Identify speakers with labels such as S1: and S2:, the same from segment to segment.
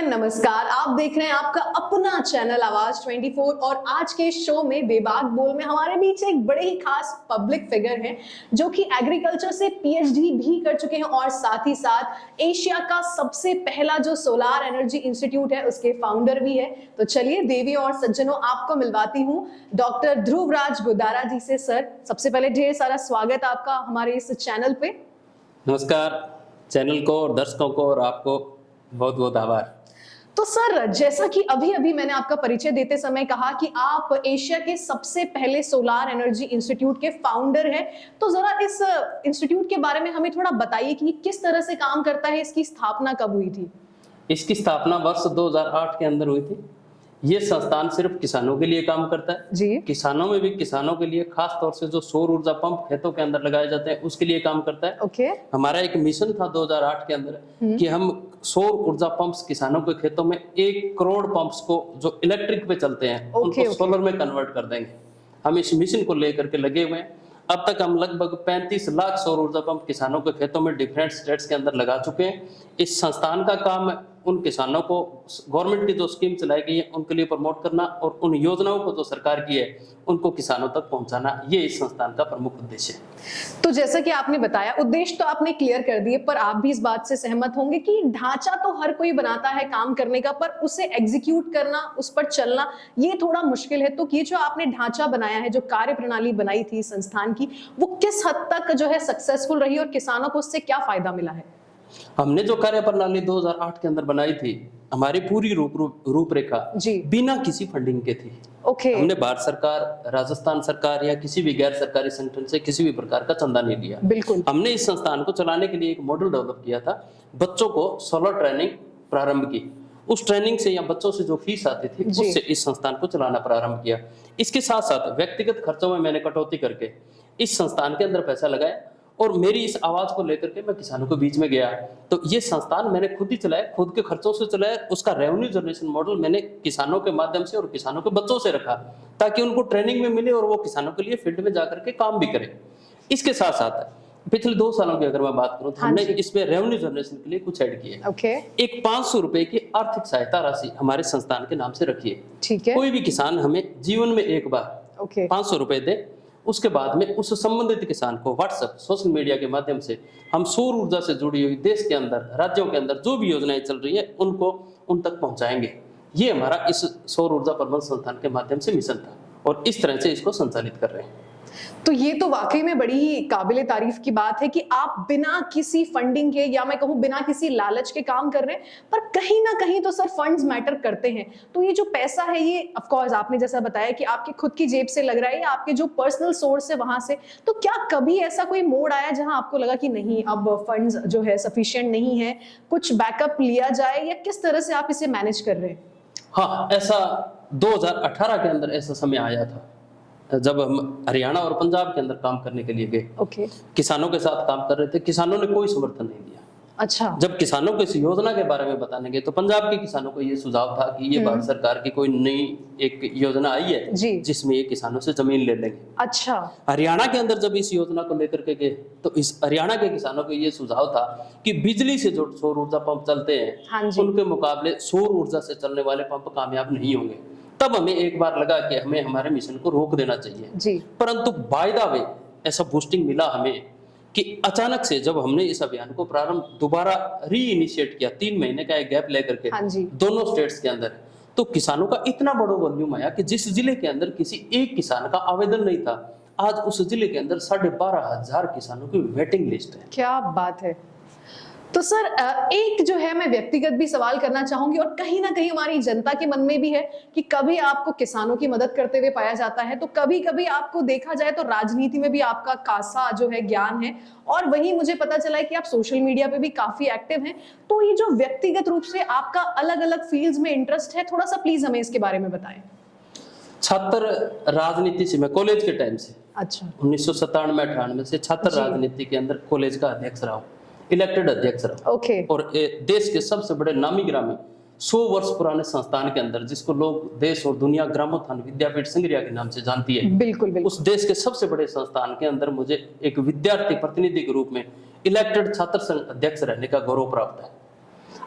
S1: नमस्कार। आप देख रहे हैं आपका अपना चैनल आवाज 24 और आज के शो में बेबाक बोल में हमारे बीच एक बड़े ही खास पब्लिक फिगर हैं जो कि एग्रीकल्चर से पीएचडी भी कर चुके हैं और साथ ही साथ एशिया का सबसे पहला जो सोलार एनर्जी इंस्टीट्यूट है उसके फाउंडर भी है। तो चलिए देवी और सज्जनों आपको मिलवाती हूँ डॉक्टर ध्रुवराज गोदारा जी से। सर, सबसे पहले ढेर सारा स्वागत आपका हमारे इस चैनल पे।
S2: नमस्कार चैनल को और दर्शकों को और आपको बहुत बहुत आभार।
S1: तो सर, जैसा कि अभी मैंने आपका परिचय देते समय कहा कि आप एशिया के सबसे पहले सोलार एनर्जी इंस्टीट्यूट के फाउंडर हैं, तो जरा इस इंस्टीट्यूट के बारे में हमें थोड़ा बताइए कि किस तरह से काम करता है, इसकी स्थापना कब हुई थी?
S2: इसकी स्थापना वर्ष 2008 के अंदर हुई थी। ये संस्थान सिर्फ किसानों के लिए काम करता है
S1: जी।
S2: किसानों में भी किसानों के लिए खास तौर से जो सौर ऊर्जा पंप खेतों के अंदर लगाए जाते हैं उसके लिए काम करता है।
S1: ओके।
S2: हमारा एक मिशन था 2008 के अंदर कि हम सौर ऊर्जा पंप्स किसानों के खेतों में 1 करोड़ पंप्स को जो इलेक्ट्रिक पे चलते हैं उनको सोलर में कन्वर्ट कर देंगे। हम इस मिशन को लेकर के लगे हुए हैं। अब तक हम लगभग 35 लाख सौर ऊर्जा पंप किसानों के खेतों में डिफरेंट स्टेट्स के अंदर लगा चुके हैं। इस संस्थान का काम उन किसानों को गवर्नमेंट की जो स्कीम चलाई गई है उनके लिए प्रमोट करना और उन योजनाओं को जो सरकार की है उनको किसानों तक पहुंचाना, ये इस संस्थान का प्रमुख उद्देश्य है।
S1: तो जैसा कि आपने बताया, उद्देश्य तो आपने क्लियर कर दिए, पर आप भी इस बात से सहमत होंगे कि ढांचा तो हर कोई बनाता है काम करने का, पर उसे एग्जीक्यूट करना, उस पर चलना ये थोड़ा मुश्किल है। तो ये जो आपने ढांचा बनाया है, जो कार्य प्रणाली बनाई थी संस्थान की, वो किस हद तक जो है सक्सेसफुल रही और किसानों को उससे क्या फायदा मिला है?
S2: हमने जो कार्य प्रणाली 2008 के अंदर बनाई थी, हमारी पूरी रूपरेखा बिना किसी फंडिंग के थी।
S1: ओके।
S2: हमने भारत सरकार, राजस्थान सरकार या किसी भी गैर सरकारी संगठन से किसी भी प्रकार का चंदा नहीं लिया।
S1: बिल्कुल।
S2: हमने इस संस्थान को चलाने के लिए एक मॉडल डेवलप किया था। बच्चों को सोलर ट्रेनिंग प्रारंभ की, उस ट्रेनिंग से या बच्चों से जो फीस आती थी उससे इस संस्थान को चलाना प्रारंभ किया। इसके साथ साथ व्यक्तिगत खर्चों में मैंने कटौती करके इस संस्थान के अंदर पैसा लगाया और मेरी इस आवाज को लेकर के मैं किसानों के बीच में गया। तो ये संस्थान मैंने खुद ही चलाया, खुद के खर्चों से चलाया। उसका रेवेन्यू जनरेशन मॉडल मैंने किसानों के माध्यम से और किसानों के बच्चों से रखा ताकि उनको ट्रेनिंग में मिले और वो किसानों के लिए फील्ड में जाकर के काम भी करें। इसके साथ साथ पिछले 2 सालों की अगर मैं बात करूं तो हमने इसमें रेवेन्यू जनरेशन के लिए कुछ ऐड किए। एक 500 रुपए की आर्थिक सहायता राशि हमारे संस्थान के नाम से रखी है।
S1: ठीक है।
S2: कोई भी किसान हमें जीवन में एक बार 500 रुपए दे, उसके बाद में उस संबंधित किसान को व्हाट्सएप, सोशल मीडिया के माध्यम से हम सौर ऊर्जा से जुड़ी हुई देश के अंदर, राज्यों के अंदर जो भी योजनाएं चल रही है उनको उन तक पहुंचाएंगे। ये हमारा इस सौर ऊर्जा प्रबंध संस्थान के माध्यम से मिशन था और इस तरह से इसको संचालित कर रहे हैं।
S1: तो ये तो वाकई में बड़ी ही काबिले तारीफ की बात है कि आप बिना किसी फंडिंग के या मैं कहूं बिना किसी लालच के काम कर रहे हैं, पर कहीं ना कहीं तो सर फंड्स मैटर करते हैं। तो ये जो पैसा है ये ऑफ कोर्स आपने जैसा बताया कि आपकी खुद की जेब से लग रहा है या आपके जो पर्सनल सोर्स है वहां से, तो क्या कभी ऐसा कोई मोड़ आया जहां आपको लगा कि नहीं अब फंड्स जो है सफिशिएंट नहीं है, कुछ बैकअप लिया जाए, या किस तरह से आप इसे मैनेज कर रहे हैं?
S2: हाँ, ऐसा 2018 के अंदर ऐसा समय आया था जब हम हरियाणा और पंजाब के अंदर काम करने के लिए गए। किसानों के साथ काम कर रहे थे, किसानों ने कोई समर्थन नहीं दिया।
S1: अच्छा।
S2: जब किसानों को इस योजना के बारे में बताने गए तो पंजाब के किसानों को ये सुझाव था कि ये भारत सरकार की कोई नई एक योजना आई है जिसमें ये किसानों से जमीन ले लेंगे।
S1: अच्छा।
S2: हरियाणा के अंदर जब इस योजना को लेकर के गए तो इस हरियाणा के किसानों को ये सुझाव था कि बिजली से जो सौर ऊर्जा पंप चलते हैं उनके मुकाबले सौर ऊर्जा से चलने वाले पंप कामयाब नहीं होंगे। तब हमें एक बार लगा कि हमें हमारे मिशन को रोक देना चाहिए। परंतु बाय द वे ऐसा बूस्टिंग मिला हमें कि अचानक से जब हमने इस अभियान को प्रारंभ दोबारा री इनिशिएट किया, 3 महीने का एक गैप लेकर के दोनों स्टेट्स के अंदर, तो किसानों का इतना बड़ा वॉल्यूम आया कि जिस जिले के अंदर किसी एक किसान का आवेदन नहीं था, आज उस जिले के अंदर 12,500 किसानों की वेटिंग लिस्ट है।
S1: क्या बात है। तो सर एक जो है मैं व्यक्तिगत भी सवाल करना चाहूंगी और कहीं ना कहीं हमारी जनता के मन में भी है कि कभी आपको किसानों की मदद करते हुए पाया जाता है, तो कभी कभी आपको देखा जाए तो राजनीति में भी आपका खासा जो है ज्ञान है, और वहीं मुझे पता चला है कि आप सोशल मीडिया पे भी काफी एक्टिव हैं। तो ये जो व्यक्तिगत रूप से आपका अलग अलग फील्ड्स में इंटरेस्ट है, थोड़ा सा प्लीज हमें इसके बारे में बताएं।
S2: छात्र राजनीति से मैं कॉलेज के टाइम से 1997-98 से छात्र राजनीति के अंदर कॉलेज का अध्यक्ष रहा हूँ, इलेक्टेड अध्यक्ष रहा। और देश के सबसे बड़े नामी ग्रामी 100 वर्ष पुराने संस्थान के अंदर, जिसको लोग देश और दुनिया ग्रामोत्थान विद्यापीठ सिंगरिया के नाम से जानती है, बिल्कुल। उस देश के सबसे बड़े संस्थान के अंदर मुझे एक विद्यार्थी प्रतिनिधि के रूप में इलेक्टेड छात्र संघ अध्यक्ष रहने का गौरव प्राप्त है।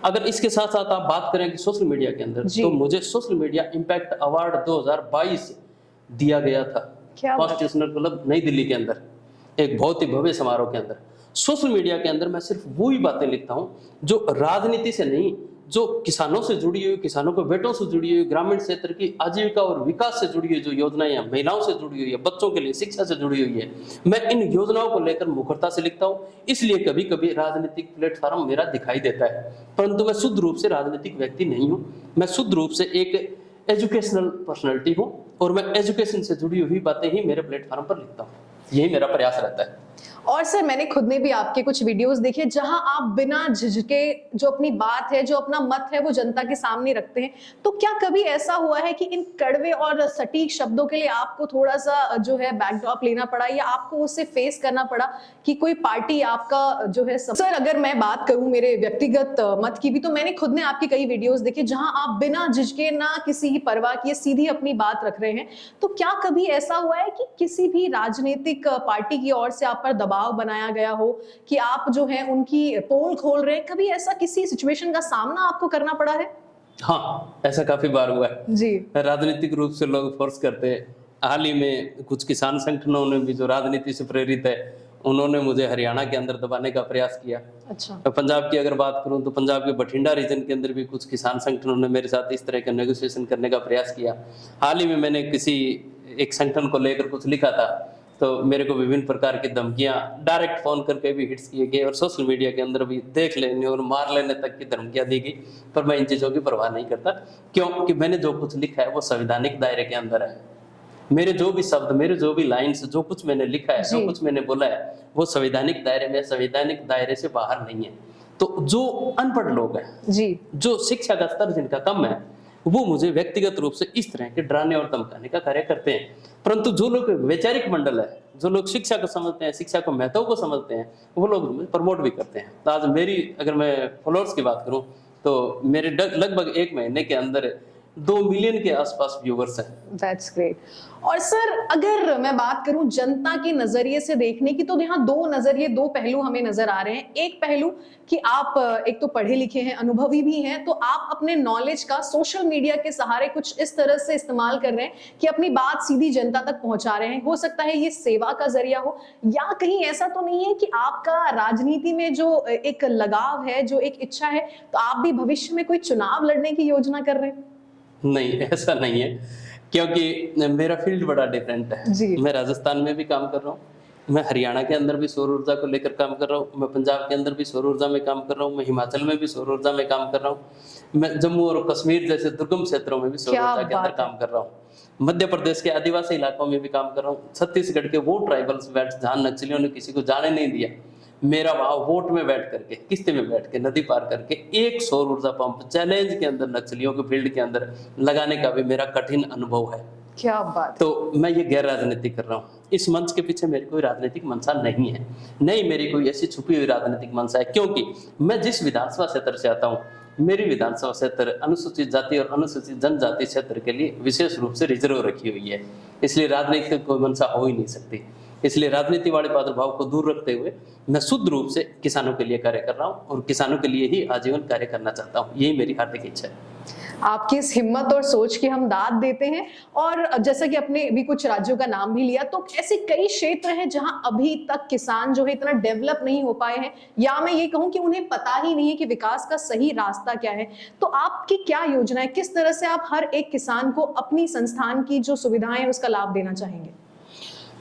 S2: अगर इसके साथ साथ आप बात करें कि सोशल मीडिया के अंदर,
S1: जी।
S2: तो मुझे सोशल मीडिया इम्पैक्ट अवार्ड 2022 दिया गया था
S1: क्या बात है।
S2: कॉन्स्टिट्यूशनल क्लब नई दिल्ली के अंदर, एक बहुत ही भव्य समारोह के अंदर। सोशल मीडिया के अंदर मैं सिर्फ वो ही बातें लिखता हूँ जो राजनीति से नहीं, जो किसानों से जुड़ी हुई, किसानों के बेटों से जुड़ी हुई, ग्रामीण क्षेत्र की आजीविका और विकास से जुड़ी हुई जो योजनाएं हैं, महिलाओं से जुड़ी हुई है, बच्चों के लिए शिक्षा से जुड़ी हुई है, मैं इन योजनाओं को लेकर मुखरता से लिखता हूँ। इसलिए कभी कभी राजनीतिक प्लेटफॉर्म मेरा दिखाई देता है, परंतु मैं शुद्ध रूप से राजनीतिक व्यक्ति नहीं हूँ। मैं शुद्ध रूप से एक एजुकेशनल पर्सनैलिटी हूँ और मैं एजुकेशन से जुड़ी हुई बातें ही मेरे प्लेटफॉर्म पर लिखता हूँ। यही मेरा प्रयास रहता है।
S1: और सर मैंने खुद ने भी आपके कुछ वीडियोस देखे जहां आप बिना झिझके जो अपनी बात है, जो अपना मत है, वो जनता के सामने रखते हैं। तो क्या कभी ऐसा हुआ है कि इन कड़वे और सटीक शब्दों के लिए आपको थोड़ा सा जो है बैकड्रॉप लेना पड़ा, या आपको उससे फेस करना पड़ा कि कोई पार्टी आपका जो है सर अगर मैं बात करूं मेरे व्यक्तिगत मत की भी, तो मैंने खुद ने आपके कई वीडियोस देखे जहां आप बिना झिझके, ना किसी की परवाह किए सीधी अपनी बात रख रहे हैं। तो क्या कभी ऐसा हुआ है कि किसी भी राजनीतिक पार्टी की ओर से आप पर दबाव बनाया गया हो कि आप जो है उनकी पोल खोल रहे हैं? कभी ऐसा किसी सिचुएशन का सामना आपको करना पड़ा है?
S2: हाँ, ऐसा काफी बार हुआ है
S1: जी।
S2: राजनीतिक रूप से लोग फोर्स करते हैं। हाल ही में कुछ किसान संगठनों ने भी, जो राजनीति से प्रेरित है, उन्होंने मुझे हरियाणा के अंदर दबाने का प्रयास किया।
S1: अच्छा।
S2: पंजाब की अगर बात करूं तो पंजाब के बठिंडा रीजन के अंदर भी कुछ किसान संगठनों ने मेरे साथ इस तरह का नेगोशिएशन करने का प्रयास किया। हाल ही में मैंने किसी एक संगठन को लेकर कुछ लिखा था, तो मेरे को विभिन्न प्रकार की धमकियां डायरेक्ट फोन करके भी हिट्स किए गए और सोशल मीडिया के अंदर भी देख लेने और मार लेने तक की धमकियां दी गई। पर मैं इन चीज़ों की परवाह नहीं करता, क्योंकि मैंने जो कुछ लिखा है वो संवैधानिक दायरे के अंदर है। मेरे जो भी शब्द, मेरे जो भी लाइन्स, जो कुछ मैंने लिखा है, जो कुछ मैंने बोला है, वो संवैधानिक दायरे में, संवैधानिक दायरे से बाहर नहीं है। तो जो अनपढ़ लोग हैं
S1: जी,
S2: जो शिक्षा का स्तर जिनका कम है, वो मुझे व्यक्तिगत रूप से इस तरह के डराने और धमकाने का कार्य करते हैं। परंतु जो लोग वैचारिक मंडल है, जो लोग शिक्षा को समझते हैं, शिक्षा को महत्व को समझते हैं, वो लोग मुझे प्रमोट भी करते हैं। तो आज मेरी, अगर मैं फॉलोअर्स की बात करूं, तो मेरे लगभग 1 महीने के अंदर 2 मिलियन के आसपास व्यूवर्स हैं।
S1: That's great. और सर अगर मैं बात करूं जनता के नजरिए से देखने की, तो यहाँ दो नजरिए, दो पहलू हमें नजर आ रहे हैं। एक पहलू कि आप एक तो पढ़े लिखे हैं, अनुभवी भी हैं, तो आप अपने नॉलेज का सोशल मीडिया के सहारे कुछ इस तरह से इस्तेमाल कर रहे हैं कि अपनी बात सीधी जनता तक पहुंचा रहे हैं। हो सकता है ये सेवा का जरिया हो, या कहीं ऐसा तो नहीं है कि आपका राजनीति में जो एक लगाव है, जो एक इच्छा है, तो आप भी भविष्य में कोई चुनाव लड़ने की योजना कर रहे हैं?
S2: नहीं, ऐसा नहीं है, क्योंकि मेरा फील्ड बड़ा डिफरेंट है।
S1: जी।
S2: मैं राजस्थान में भी काम कर रहा हूँ, मैं हरियाणा के अंदर भी सौर ऊर्जा को लेकर काम कर रहा हूँ, मैं पंजाब के अंदर भी सौर ऊर्जा में काम कर रहा हूँ, मैं हिमाचल में भी सौर ऊर्जा में काम कर रहा हूँ, मैं जम्मू और कश्मीर जैसे दुर्गम क्षेत्रों में भी सौर ऊर्जा के अंदर काम कर रहा हूँ, मध्य प्रदेश के आदिवासी इलाकों में भी काम कर रहा हूँ, छत्तीसगढ़ के वो ट्राइबल्स बेल्ट जहाँ नक्सलियों ने किसी को जाने नहीं दिया, मेरा वहां वोट में बैठ करके, किस्ते में बैठ के, नदी पार करके एक सौर ऊर्जा पंप चैलेंज के अंदर नक्सलियों के फील्ड के अंदर लगाने का भी मेरा कठिन अनुभव है।
S1: क्या बात।
S2: तो मैं ये गैर राजनीतिक कर रहा हूँ। इस मंच के पीछे मेरी कोई राजनीतिक मंशा नहीं है, नहीं मेरी कोई ऐसी छुपी हुई राजनीतिक मंशा है, क्योंकि मैं जिस विधानसभा क्षेत्र से आता हूँ, मेरी विधानसभा क्षेत्र अनुसूचित जाति और अनुसूचित जनजाति क्षेत्र के लिए विशेष रूप से रिजर्व रखी हुई है, इसलिए राजनीति कोई मंशा हो ही नहीं सकती। इसलिए राजनीति वाले प्रादुर्भाव को दूर रखते हुए मैं शुद्ध रूप से किसानों के लिए कार्य कर रहा हूँ और किसानों के लिए ही आजीवन कार्य करना चाहता हूँ। यही मेरी हार्दिक इच्छा है।
S1: आपकी इस हिम्मत और सोच की हम दाद देते हैं। और जैसा कि अपने भी कुछ राज्यों का नाम भी लिया, तो ऐसे कई क्षेत्र हैं जहां अभी तक किसान जो है इतना डेवलप नहीं हो पाए हैं, या मैं ये कहूं कि उन्हें पता ही नहीं है कि विकास का सही रास्ता क्या है। तो आपकी क्या योजना है, किस तरह से आप हर एक किसान को अपनी संस्थान की जो सुविधाएं हैं उसका लाभ देना चाहेंगे?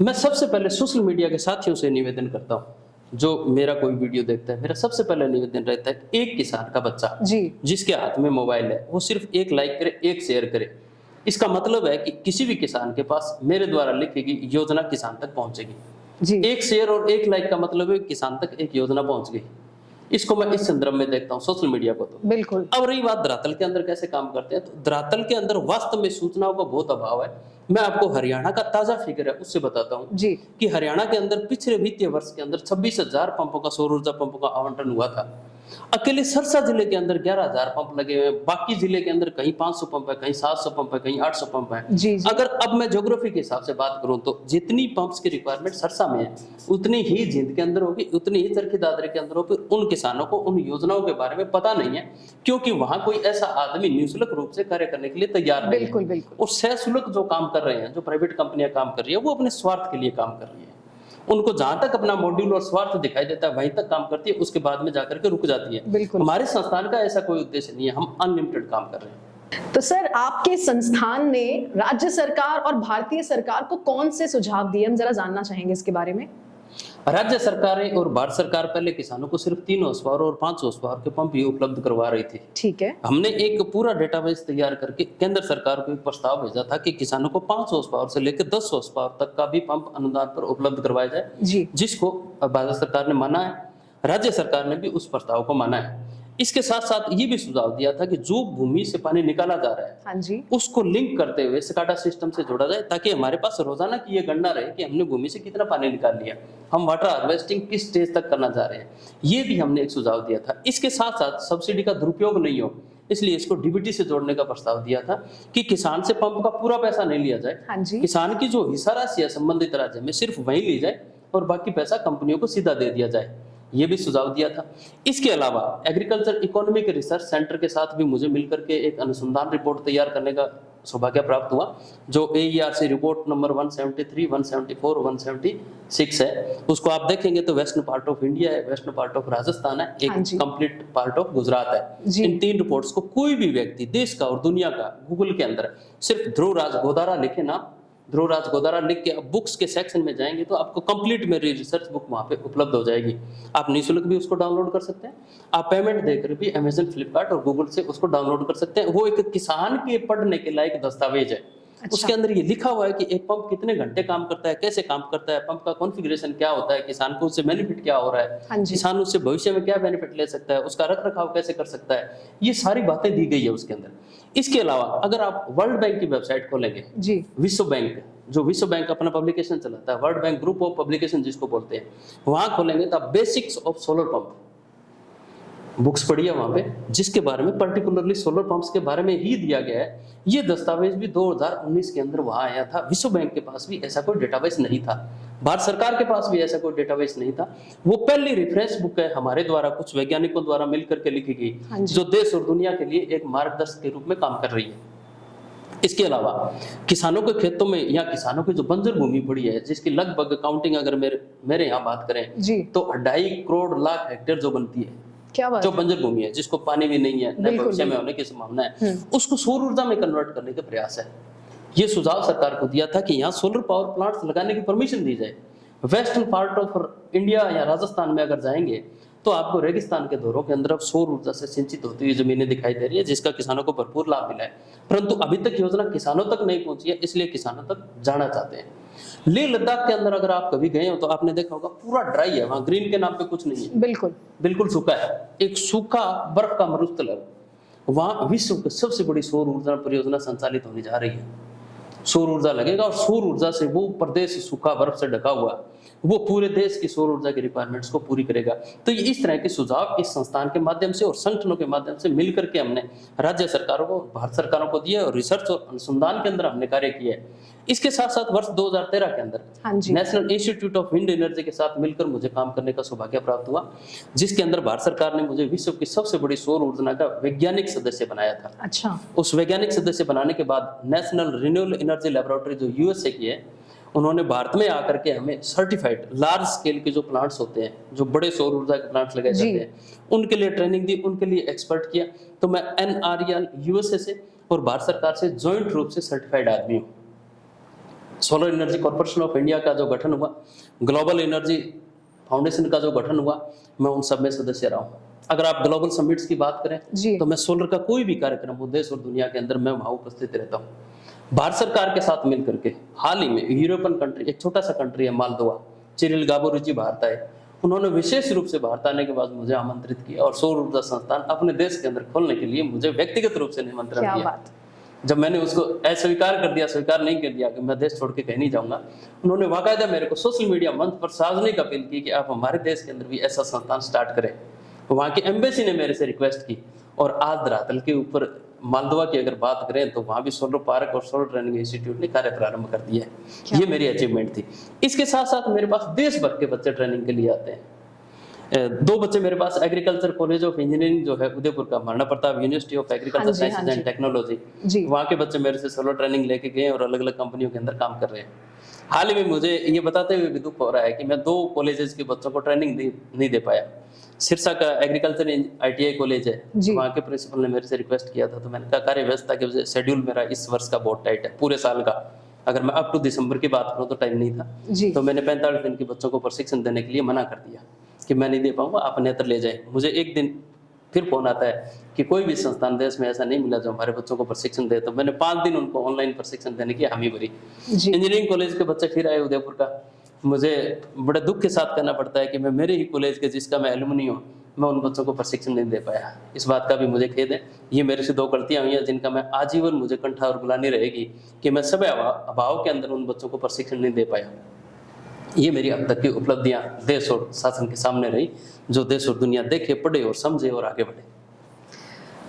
S2: मैं सबसे पहले सोशल मीडिया के साथियों से निवेदन करता हूँ, जो मेरा कोई वीडियो देखता है, मेरा सबसे पहले निवेदन रहता है, एक किसान का बच्चा
S1: जी,
S2: जिसके हाथ में मोबाइल है, वो सिर्फ एक लाइक करे, एक शेयर करे। इसका मतलब है कि किसी भी किसान के पास मेरे द्वारा लिखी गई योजना किसान तक पहुंचेगी।
S1: जी,
S2: एक शेयर और एक लाइक का मतलब है किसान तक एक योजना पहुंच गई। इसको मैं इस संदर्भ में देखता हूँ सोशल मीडिया को। तो
S1: बिल्कुल।
S2: अब रही बात धरातल के अंदर कैसे काम करते हैं, तो धरातल के अंदर वास्तव में सूचनाओं का बहुत अभाव है। मैं आपको हरियाणा का ताजा फिगर है उससे बताता हूँ
S1: जी,
S2: कि हरियाणा के अंदर पिछले वित्तीय वर्ष के अंदर 26,000 पंपों का, सौर ऊर्जा पंपों का आवंटन हुआ था। अकेले सरसा जिले के अंदर 11,000 पंप लगे हुए हैं, बाकी जिले के अंदर कहीं 500 पंप है, कहीं 700 पंप है, कहीं 800 पंप है।
S1: जी, जी।
S2: अगर अब मैं ज्योग्राफी के हिसाब से बात करूं तो जितनी पंप्स की रिक्वायरमेंट सरसा में है, उतनी ही जिंद के अंदर होगी, उतनी ही चरखी दादरे के अंदर होगी। उन किसानों को उन योजनाओं के बारे में पता नहीं है, क्योंकि वहां कोई ऐसा आदमी निःशुल्क रूप से कार्य करने के लिए तैयार नहीं है।
S1: बिल्कुल, बिल्कुल।
S2: और सशुल्क जो काम कर रहे हैं, जो प्राइवेट कंपनियां काम कर रही है, वो अपने स्वार्थ के लिए काम कर रही है। उनको जहां तक अपना मॉड्यूल और स्वार्थ दिखाई देता है वहीं तक काम करती है, उसके बाद में जाकर के रुक जाती है।
S1: बिल्कुल।
S2: हमारे संस्थान का ऐसा कोई उद्देश्य नहीं है, हम अनलिमिटेड काम कर रहे हैं।
S1: तो सर, आपके संस्थान ने राज्य सरकार और भारतीय सरकार को कौन से सुझाव दिए, हम जरा जानना चाहेंगे इसके बारे में।
S2: राज्य सरकारें और भारत सरकार पहले किसानों को सिर्फ 3 हॉर्स पावर और 5 हॉर्स पावर के पंप ही उपलब्ध करवा रही थी।
S1: ठीक है।
S2: हमने एक पूरा डेटाबेस तैयार करके केंद्र सरकार को एक प्रस्ताव भेजा था कि किसानों को 5 हॉर्स पावर से लेकर 10 हॉर्स पावर तक का भी पंप अनुदान पर उपलब्ध करवाया जाए,
S1: जी।
S2: जिसको भारत सरकार ने माना है, राज्य सरकार ने भी उस प्रस्ताव को माना है। इसके साथ साथ ये भी सुझाव दिया था कि जो भूमि से पानी निकाला जा रहा है,
S1: हाँ जी,
S2: उसको लिंक करते हुए SCADA सिस्टम से जोड़ा जाए, ताकि हमारे पास रोजाना की ये गणना रहे कि हमने भूमि से कितना पानी निकाल लिया, हम वाटर हार्वेस्टिंग किस स्टेज तक करना चाह रहे हैं। ये भी हमने एक सुझाव दिया था। इसके साथ साथ सब्सिडी का दुरुपयोग नहीं हो, इसलिए इसको DBT से जोड़ने का प्रस्ताव दिया था कि किसान से पंप का पूरा पैसा नहीं लिया जाए,
S1: हाँ जी।
S2: किसान की जो हिस्सा राशि है संबंधित राज्य में सिर्फ वही ली जाए और बाकी पैसा कंपनियों को सीधा दे दिया जाए। ये भी सुझाव दिया था। इसके अलावा एग्रीकल्चर इकोनॉमिक रिसर्च सेंटर के साथ भी मुझे मिलकर के एक अनुसंधान रिपोर्ट तैयार करने का सौभाग्य प्राप्त हुआ, जो AERC रिपोर्ट नंबर 173, 174, 176 है। उसको आप देखेंगे तो वेस्टर्न पार्ट ऑफ इंडिया है, वेस्टर्न पार्ट ऑफ राजस्थान है, एक
S1: हाँ जी।
S2: कंप्लीट पार्ट ऑफ गुजरात है।
S1: जी।
S2: इन 3 रिपोर्ट्स को कोई भी व्यक्ति देश का और दुनिया का गूगल के अंदर सिर्फ ध्रुवराज गोदारा लिखे ना, ध्रुवराज गोदारा लिख के आप बुक्स के सेक्शन में जाएंगे तो आपको कंप्लीट मेरी रिसर्च बुक वहां पे उपलब्ध हो जाएगी। आप निःशुल्क भी उसको डाउनलोड कर सकते हैं, आप पेमेंट देकर भी Amazon, फ्लिपकार्ट और गूगल से उसको डाउनलोड कर सकते हैं। वो एक किसान के पढ़ने के लायक दस्तावेज है।
S1: अच्छा।
S2: उसके अंदर ये लिखा हुआ है कि एक पंप कितने घंटे काम करता है, कैसे काम करता है, पंप का कॉन्फ़िगरेशन क्या होता है, किसान को उससे बेनिफिट क्या हो रहा है,
S1: हाँ जी।
S2: किसान उससे भविष्य में क्या बेनिफिट ले सकता है, उसका रख रखाव कैसे कर सकता है, ये सारी बातें दी गई है उसके अंदर। इसके अलावा अगर आप वर्ल्ड बैंक की वेबसाइट खोलेंगे,
S1: जी,
S2: विश्व बैंक, जो विश्व बैंक अपना पब्लिकेशन चलाता है, world bank group of publication जिसको बोलते हैं, वहां खोलेंगे तो basics of solar pump books पढ़ी है वहां पे, जिसके बारे में पर्टिकुलरली सोलर पंप्स के बारे में ही दिया गया है। ये दस्तावेज भी 2019 के अंदर वहां आया था। विश्व बैंक के पास भी ऐसा कोई डेटाबेस नहीं था, भारत सरकार के पास भी ऐसा कोई डेटाबेस नहीं था। वो पहली रेफरेंस बुक है हमारे द्वारा कुछ वैज्ञानिकों द्वारा मिलकर के लिखी
S1: हाँ
S2: गई,
S1: जी।
S2: जो देश और दुनिया के लिए एक मार्गदर्शक के रूप में काम कर रही है। इसके अलावा किसानों के खेतों में या किसानों की जो बंजर भूमि पड़ी है, जिसकी लगभग काउंटिंग अगर मेरे यहाँ बात करें
S1: जी,
S2: तो 2.5 करोड़ लाख हेक्टेयर जो बनती है,
S1: क्या बात
S2: जो
S1: है।
S2: बंजर भूमि है, जिसको पानी भी नहीं है, न
S1: बिल्कुल,
S2: भविष्य में
S1: बिल्कुल।
S2: होने की संभावना है, उसको सौर ऊर्जा में कन्वर्ट करने का प्रयास है। ये सुझाव सरकार को दिया था कि यहाँ सोलर पावर प्लांट्स लगाने की परमिशन दी जाए। वेस्टर्न पार्ट ऑफ इंडिया या राजस्थान में अगर जाएंगे तो आपको रेगिस्तान के दौरों के अंदर अब सौर ऊर्जा से सिंचित होती हुई जमीनें दिखाई दे रही है, जिसका किसानों को भरपूर लाभ मिला है। परंतु अभी तक योजना किसानों तक नहीं पहुंची है, इसलिए किसानों तक जाना चाहते हैं। लेह लद्दाख के अंदर अगर आप कभी गए हो तो आपने देखा होगा पूरा ड्राई है, वहां ग्रीन के नाम पे कुछ नहीं है,
S1: बिल्कुल,
S2: बिल्कुल सूखा है, एक सूखा बर्फ का मरुस्थल है। वहां विश्व की सबसे बड़ी सौर ऊर्जा परियोजना संचालित होने जा रही है। सौर ऊर्जा लगेगा और सौर ऊर्जा से वो प्रदेश सूखा बर्फ से ढका हुआ, वो पूरे देश की सौर ऊर्जा की रिक्वायरमेंट्स को पूरी करेगा। तो ये इस तरह के सुझाव इस संस्थान के माध्यम से और संगठनों के माध्यम से मिलकर के हमने राज्य सरकारों को, भारत सरकारों को दिए और रिसर्च और अनुसंधान के अंदर हमने कार्य किया है। इसके साथ साथ वर्ष 2013 के अंदर
S1: हाँ जी,
S2: National Institute of Wind Energy के साथ मिलकर मुझे काम करने का सौभाग्य प्राप्त हुआ, जिसके अंदर भारत सरकार ने मुझे विश्व की सबसे बड़ी सौर ऊर्जा का वैज्ञानिक सदस्य बनाया था।
S1: अच्छा,
S2: उस वैज्ञानिक सदस्य बनाने के बाद नेशनल रिन्यूएबल एनर्जी लैबोरेटरी जो USA की है, उन्होंने भारत में आकर के हमें सर्टिफाइड लार्ज स्केल के जो प्लांट्स होते हैं, जो बड़े सौर ऊर्जा के प्लांट्स लगाए
S1: जी।
S2: जाते हैं, उनके लिए ट्रेनिंग दी, उनके लिए एक्सपर्ट किया। तो मैं NREL USA से और भारत सरकार से ज्वाइंट रूप से सर्टिफाइड आदमी हूँ। Solar energy corporation of India का जो गठन हुआ, ग्लोबल एनर्जी फाउंडेशन का जो गठन हुआ, मैं उन सब में सदस्य रहा हूँ। अगर आप ग्लोबल समिट्स की बात करें
S1: जी।
S2: तो मैं सोलर का कोई भी कार्यक्रम हो देश और दुनिया के अंदर मैं वहां उपस्थित रहता हूँ। भारत सरकार के साथ मिलकर के हाल ही में यूरोपियन कंट्री, एक छोटा सा कंट्री है मालदोवा, चिरिल गाबोरुची भारत आए, उन्होंने विशेष रूप से भारत आने के बाद मुझे आमंत्रित किया और सौर ऊर्जा संस्थान अपने देश के अंदर खोलने के लिए मुझे व्यक्तिगत रूप से निमंत्रण
S1: क्या
S2: दिया।
S1: बात।
S2: जब मैंने उसको अस्वीकार कर दिया, स्वीकार नहीं कर दिया कि मैं देश छोड़ के कहीं नहीं जाऊंगा, उन्होंने बाकायदा मेरे को सोशल मीडिया मंच पर सार्वजनिक अपील की कि आप हमारे देश के अंदर भी ऐसा संस्थान स्टार्ट करें। वहाँ की एम्बेसी ने मेरे से रिक्वेस्ट की, और आज धरातल के ऊपर मालदोवा की अगर बात करें तो वहाँ भी सोलर पार्क और सोलर ट्रेनिंग इंस्टीट्यूट ने कार्य प्रारंभ कर दिया है। ये मेरी अचीवमेंट थी। इसके साथ साथ मेरे पास देश भर के बच्चे ट्रेनिंग के लिए आते हैं। 2 बच्चे मेरे पास एग्रीकल्चर कॉलेज ऑफ इंजीनियरिंग जो है उदयपुर का, Maharana Pratap university of agriculture sciences and technology, वहाँ के बच्चे मेरे से सोलर ट्रेनिंग लेके गए और अलग अलग कंपनियों के अंदर काम कर रहे हैं। हाल ही में मुझे ये बताते हुए भी दुख हो रहा है कि मैं 2 कॉलेजेस के बच्चों को ट्रेनिंग नहीं दे पाया। सिरसा का एग्रीकल्चर ITI कॉलेज है, वहाँ के प्रिंसिपल ने मेरे से रिक्वेस्ट किया था, तो मैंने कहा कार्य व्यवस्था की वजह से शेड्यूल मेरा इस वर्ष का बहुत टाइट है, पूरे साल का अगर मैं अप टू दिसंबर की बात करूँ तो टाइम नहीं था। तो मैंने 45 दिन के बच्चों को प्रशिक्षण देने के लिए मना कर दिया कि मैं नहीं दे पाऊंगा, आप अन्यत्र ले जाए। मुझे एक दिन फिर फोन आता है कि कोई भी संस्थान देश में ऐसा नहीं मिला जो हमारे बच्चों को प्रशिक्षण दे, तो मैंने 5 दिन उनको ऑनलाइन प्रशिक्षण देने की हामी भरी। इंजीनियरिंग कॉलेज के बच्चे फिर आए उदयपुर का, मुझे बड़े दुख के साथ कहना पड़ता है कि मैं मेरे ही कॉलेज के जिसका मैं एलुमनी हूँ, मैं उन बच्चों को प्रशिक्षण नहीं दे पाया। इस बात का भी मुझे खेद है। ये मेरे से 2 गलतियां हुई हैं जिनका मैं आजीवन मुझे कंठा और गुलानी रहेगी कि मैं सब अभाव के अंदर उन बच्चों को प्रशिक्षण नहीं दे पाया। ये मेरी अब तक की उपलब्धियां देश और शासन के सामने रही, जो देश और दुनिया देखे, पढ़े और समझे और आगे बढ़े।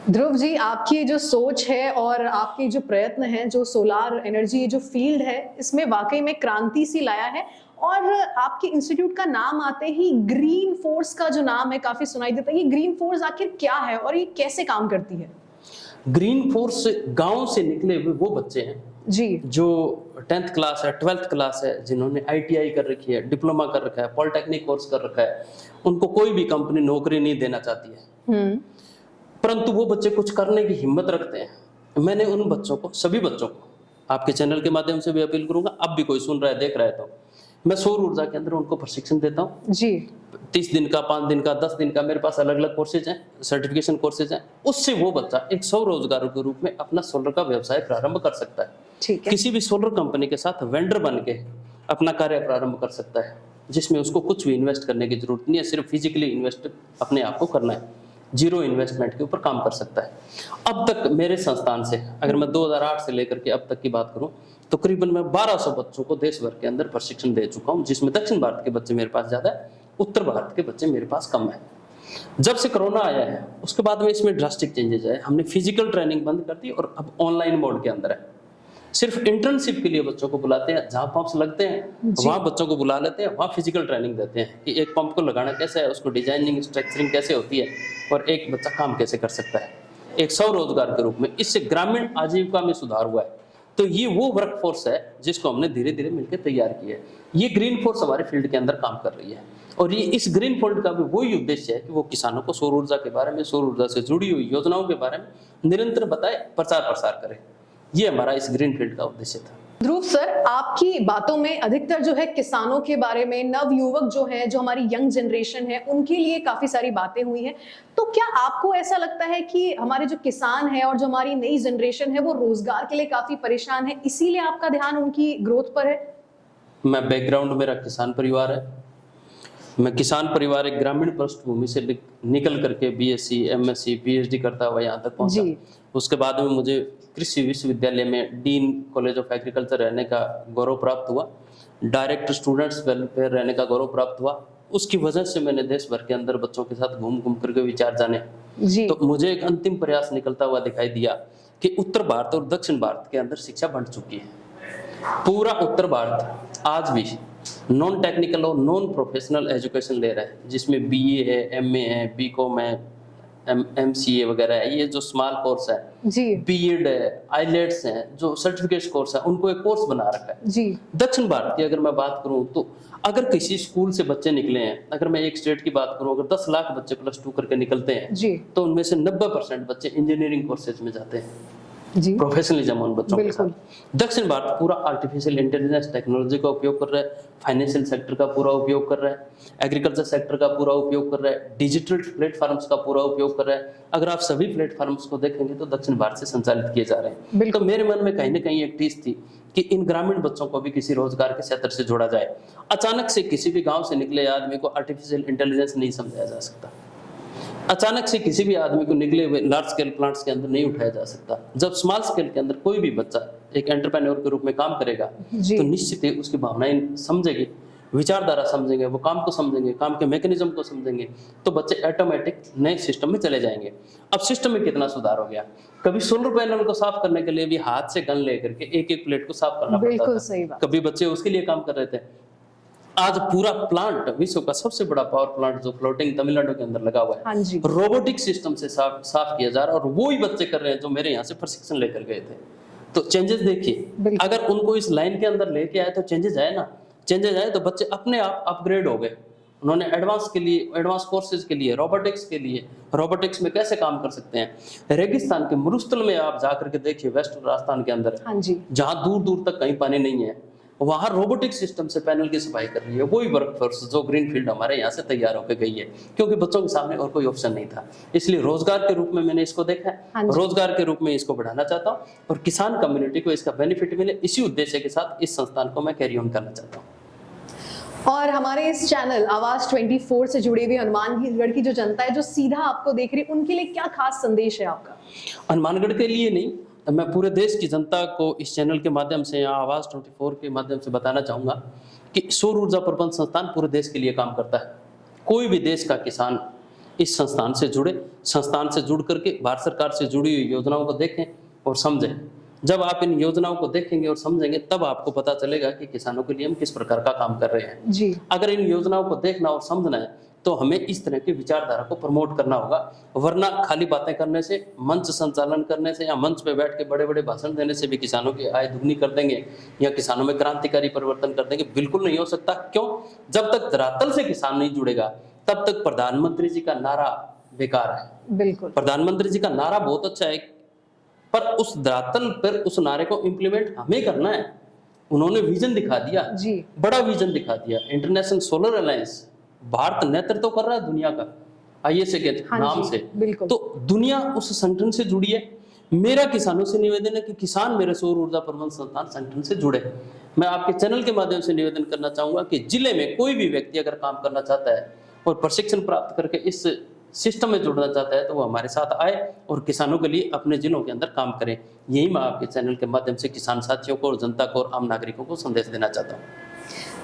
S1: ध्रुव जी, आपकी जो सोच है और आपके जो प्रयत्न हैं, जो सोलार एनर्जी जो फील्ड है, इसमें वाकई में क्रांति सी लाया है। और आपके इंस्टीट्यूट का नाम आते ही ग्रीन फोर्स का जो नाम है काफी सुनाई देता है। ये ग्रीन फोर्स आखिर क्या है और ये कैसे काम करती है?
S2: ग्रीन फोर्स गांव से निकले हुए वो बच्चे हैं
S1: जी, जो
S2: 10th क्लास है, 12th क्लास है, जिन्होंने ITI कर रखी है, डिप्लोमा कर रखा है, पॉलिटेक्निक कोर्स कर रखा है, उनको कोई भी कंपनी नौकरी नहीं देना चाहती है, परंतु वो बच्चे कुछ करने की हिम्मत रखते हैं। मैंने उन बच्चों को, सभी बच्चों को, आपके चैनल के माध्यम से भी अपील करूंगा, अब भी कोई सुन रहा है, देख रहा है, तो मैं सौर ऊर्जा के अंदर उनको प्रशिक्षण देता हूँ जी। 30 दिन का, 5 दिन का, 10 दिन का, मेरे पास अलग अलग कोर्सेज हैं, सर्टिफिकेशन कोर्सेज हैं। उससे वो बच्चा एक स्वरोजगार के रूप में अपना सोलर का व्यवसाय प्रारंभ कर सकता है। ठीक है। किसी भी सोलर कंपनी के साथ वेंडर बन के अपना कार्य प्रारंभ कर सकता है, जिसमें उसको कुछ भी इन्वेस्ट करने की जरूरत नहीं है, सिर्फ फिजिकली इन्वेस्ट अपने आप को करना है, 0 इन्वेस्टमेंट के ऊपर काम कर सकता है। अब तक मेरे संस्थान से, अगर मैं 2008 से लेकर के अब तक की बात करूं, तो करीबन मैं 1200 बच्चों को देश भर के अंदर प्रशिक्षण दे चुका हूं, जिसमें दक्षिण भारत के बच्चे मेरे पास ज्यादा है, उत्तर भारत के बच्चे मेरे पास कम है। जब से कोरोना आया है उसके बाद में इसमें ड्रास्टिक चेंजेस आए। हमने फिजिकल ट्रेनिंग बंद कर दी और अब ऑनलाइन मोड के अंदर है। सिर्फ इंटर्नशिप के लिए बच्चों को बुलाते हैं, जहाँ पंप्स लगते हैं वहाँ बच्चों को बुला लेते हैं, वहाँ फिजिकल ट्रेनिंग देते हैं कि एक पंप को लगाना कैसे है, उसको डिजाइनिंग, स्ट्रक्चरिंग कैसे होती है, और एक बच्चा काम कैसे कर सकता है, एक स्वरोजगार के रूप में। इससे ग्रामीण आजीविका में सुधार हुआ है। तो ये वो वर्कफोर्स है जिसको हमने धीरे धीरे मिलकर तैयार किया है। ये ग्रीन फोर्स हमारे फील्ड के अंदर काम कर रही है, और ये इस ग्रीन फील्ड का भी वही उद्देश्य है कि वो किसानों को सौर ऊर्जा के बारे में, सौर ऊर्जा से जुड़ी हुई योजनाओं के बारे में निरंतर बताए, प्रचार प्रसार करे। ये हमारा इस ग्रीन फील्ड का उद्देश्य था।
S1: ध्रुव सर, आपकी बातों में अधिकतर जो है किसानों के बारे में, नव युवक जो है, जो हमारी यंग जनरेशन है, उनके लिए काफी सारी बातें हुई हैं। तो क्या आपको ऐसा लगता है कि हमारे जो किसान है और जो हमारी नई जनरेशन है वो रोजगार के लिए काफी परेशान है, इसीलिए आपका ध्यान उनकी ग्रोथ पर है?
S2: मैं बैकग्राउंड, मेरा किसान परिवार है। मैं किसान परिवार, एक ग्रामीण पृष्ठभूमि से निकल करके BSc, MSc, PhD करता हुआ यहाँ तक पहुंचा। उसके बाद में मुझे कृषि विश्वविद्यालय में डीन कॉलेज ऑफ एग्रीकल्चर रहने का गौरव प्राप्त हुआ, डायरेक्टर स्टूडेंट्स वेलफेयर रहने का गौरव प्राप्त हुआ। उसकी वजह से मैंने देश भर के अंदर बच्चों के साथ घूम घूम करके विचार जाने, तो मुझे एक अंतिम प्रयास निकलता हुआ दिखाई दिया कि उत्तर भारत और दक्षिण भारत के अंदर शिक्षा बढ़ चुकी है। पूरा उत्तर भारत आज भी नॉन टेक्निकल और नॉन प्रोफेशनल एजुकेशन ले रहा है, जिसमें BA है, MA है, BCom है, MCA वगैरह है। ये जो स्मॉल कोर्स है जी, B.Ed है, IELTS है, जो सर्टिफिकेट कोर्स है, उनको एक कोर्स बना रखा है जी। दक्षिण भारत की अगर मैं बात करूं तो अगर किसी स्कूल से बच्चे निकले हैं, अगर मैं एक स्टेट की बात करूं, अगर 10 लाख बच्चे +2 करके निकलते हैं जी, तो उनमें से 90% बच्चे इंजीनियरिंग कोर्सेज में जाते हैं जी। प्रोफेशनलिज्म उन बच्चों के साथ। दक्षिण भारत पूरा आर्टिफिशियल इंटेलिजेंस टेक्नोलॉजी का उपयोग कर रहा है, फाइनेंशियल सेक्टर का पूरा उपयोग कर रहा है, एग्रीकल्चर सेक्टर का पूरा उपयोग कर रहा है, डिजिटल प्लेटफॉर्म्स का पूरा उपयोग कर रहा है। अगर आप सभी प्लेटफॉर्म्स को देखेंगे तो दक्षिण भारत से संचालित किए जा रहे हैं। तो मेरे मन में कहीं ना कहीं एक टीस थी कि इन ग्रामीण बच्चों को भी किसी रोजगार के क्षेत्र से जोड़ा जाए। अचानक से किसी भी गाँव से निकले आदमी को आर्टिफिशियल इंटेलिजेंस नहीं समझाया जा सकता, अचानक से किसी भी आदमी को निकले हुए लार्ज स्केल प्लांट्स के अंदर नहीं उठाया जा सकता। जब स्मॉल स्केल के अंदर कोई भी बच्चा एक एंटरप्रेन्योर के रूप में काम करेगा तो निश्चित ही उसकी भावनाएं समझेगी, विचारधारा समझेंगे, वो काम को समझेंगे, काम के मैकेनिज्म को समझेंगे, तो बच्चे ऑटोमेटिक नए सिस्टम में चले जाएंगे। अब सिस्टम में कितना सुधार हो गया, कभी सोलर पैनल को साफ करने के लिए भी हाथ से गन लेकर के एक एक प्लेट को साफ करना पड़ता
S1: बिल्कुल
S2: था,
S1: सही बात।
S2: कभी बच्चे उसके लिए काम कर रहे थे। आज पूरा प्लांट, विश्व का सबसे बड़ा पावर प्लांट जो फ्लोटिंग तमिलनाडु के अंदर लगा हुआ है,
S1: हाँ जी।
S2: रोबोटिक सिस्टम से साफ किया जा रहा है, और वो ही बच्चे कर रहे हैं जो मेरे यहाँ से प्रशिक्षण लेकर गए थे। तो चेंजेस देखिए,
S1: बिल्कुल।
S2: अगर उनको इस लाइन के अंदर लेके आए तो चेंजेस आए ना, चेंजेस आए तो बच्चे अपने आप अपग्रेड हो गए। उन्होंने एडवांस कोर्सेज के लिए, रोबोटिक्स के लिए, रोबोटिक्स में कैसे काम कर सकते हैं। रेगिस्तान के मरुस्थल में आप जाकर के देखिए, वेस्ट राजस्थान के अंदर,
S1: हाँ जी।
S2: जहां दूर दूर तक कहीं पानी नहीं है, वहां रोबोटिक सिस्टम से पैनल की सफाई कर रही है वही वर्कफोर्स जो ग्रीन फील्ड हमारे यहाँ से तैयार होकर गई है, क्योंकि बच्चों के सामने और कोई ऑप्शन नहीं था। इसलिए रोजगार के रूप में मैंने इसको देखा
S1: हाँ
S2: है,
S1: जी।
S2: रोजगार के रूप में इसको बढ़ाना चाहता हूँ, और किसान कम्युनिटी को इसका बेनिफिट मिले, इसी उद्देश्य के साथ इस संस्थान को मैं कैरी ऑन करना चाहता हूँ।
S1: और हमारे इस चैनल आवाज 24 से जुड़े हुए हनुमानगढ़ की जो जनता है जो सीधा आपको देख रही है, उनके लिए क्या खास संदेश है आपका?
S2: हनुमानगढ़ के लिए नहीं, मैं पूरे देश की जनता को इस चैनल के माध्यम से या आवाज 24 के माध्यम से बताना चाहूंगा कि सौर ऊर्जा प्रबंध संस्थान पूरे देश के लिए काम करता है। कोई भी देश का किसान इस संस्थान से जुड़े, संस्थान से जुड़ करके भारत सरकार से जुड़ी हुई योजनाओं को देखें और समझें। जब आप इन योजनाओं को देखेंगे और समझेंगे तब आपको पता चलेगा कि किसानों के लिए हम किस प्रकार का काम कर रहे हैं
S1: जी।
S2: अगर इन योजनाओं को देखना और समझना है तो हमें इस तरह की विचारधारा को प्रमोट करना होगा, वरना खाली बातें करने से, मंच संचालन करने से या मंच पे बैठ के बड़े बड़े भाषण देने से भी किसानों की आय दुगनी कर देंगे या किसानों में क्रांतिकारी परिवर्तन कर देंगे, बिल्कुल नहीं हो सकता। क्यों? जब तक धरातल से किसान नहीं जुड़ेगा तब तक प्रधानमंत्री जी का नारा बेकार है।
S1: बिल्कुल।
S2: प्रधानमंत्री जी का नारा बहुत अच्छा है, पर उस धरातल पर उस नारे को इम्प्लीमेंट हमें करना है। उन्होंने विजन दिखा दिया
S1: जी।
S2: बड़ा विजन दिखा दिया। इंटरनेशनल सोलर अलायंस, भारत नेतृत्व कर रहा है दुनिया का आईएसए के
S1: हाँ
S2: नाम
S1: जी,
S2: से,
S1: बिल्कुल।
S2: तो दुनिया उस संगठन से जुड़ी है। मेरा किसानों से निवेदन है कि किसान मेरे सौर ऊर्जा प्रबंध संस्थान संगठन से जुड़े। मैं आपके चैनल के माध्यम से निवेदन करना चाहूंगा कि जिले में कोई भी व्यक्ति अगर काम करना चाहता है और प्रशिक्षण प्राप्त करके इस सिस्टम में जुड़ना चाहता है तो वो हमारे साथ आए और किसानों के लिए अपने जिलों के अंदर काम करें। यही मैं आपके चैनल के माध्यम से किसान साथियों को और जनता को और आम नागरिकों को संदेश देना चाहता हूँ।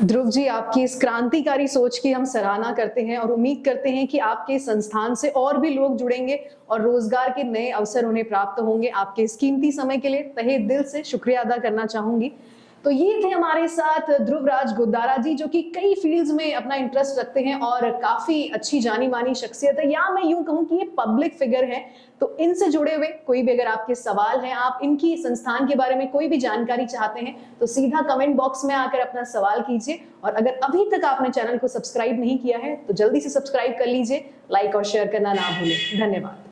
S1: ध्रुव जी, आपकी इस क्रांतिकारी सोच की हम सराहना करते हैं और उम्मीद करते हैं कि आपके संस्थान से और भी लोग जुड़ेंगे और रोजगार के नए अवसर उन्हें प्राप्त होंगे। आपके इस कीमती समय के लिए तहे दिल से शुक्रिया अदा करना चाहूंगी। तो ये थे हमारे साथ ध्रुवराज गोद्दारा जी, जो कि कई फील्ड्स में अपना इंटरेस्ट रखते हैं और काफी अच्छी जानी मानी शख्सियत है, या मैं यूं कहूं कि ये पब्लिक फिगर है। तो इनसे जुड़े हुए कोई भी अगर आपके सवाल हैं, आप इनकी संस्थान के बारे में कोई भी जानकारी चाहते हैं, तो सीधा कमेंट बॉक्स में आकर अपना सवाल कीजिए। और अगर अभी तक आपने चैनल को सब्सक्राइब नहीं किया है तो जल्दी से सब्सक्राइब कर लीजिए, लाइक और शेयर करना ना भूलें। धन्यवाद।